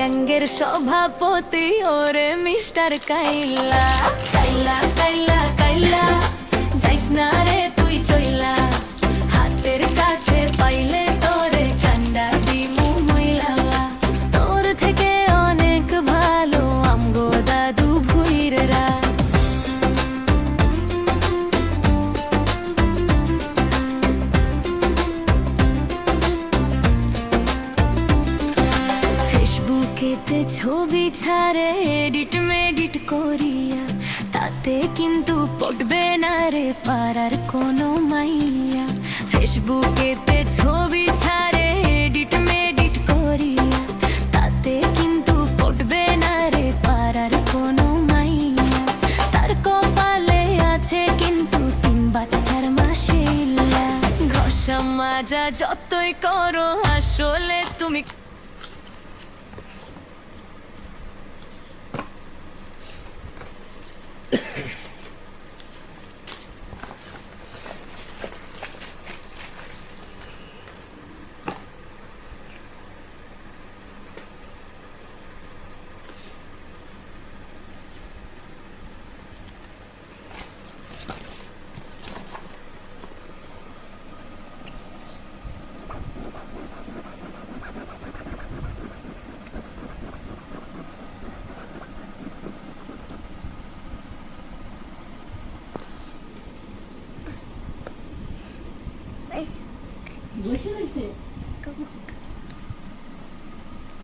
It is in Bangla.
গ্যাঙ্গের সভাপতি ওরে মিস্টার কাইলা। কাইলা কাইলা কাইলা যাইস না রে তুই চইলা, হাতের কাছে পাইলে তোরে কান্ডা দিমু মইলা। তোর থেকে অনেক ভালো আমগো দাদু ভুইররা। ফেসবুকেতে ছবি ছাড়ে এডিট মেডিট করিয়া, তাতে কিন্তু পটবে না রে পাড়ার কোনো মাইয়া। ফেসবুকেতে ছবি ছাড়ে এডিট মেডিট করিয়া, তাতে কিন্তু পটবে না রে পাড়ার কোনো মাইয়া। তার কপালে আছে কিন্তু 3 বাচ্চার মাশাআল্লাহ। ঘষা মাজা যতই করো আসলে তুমি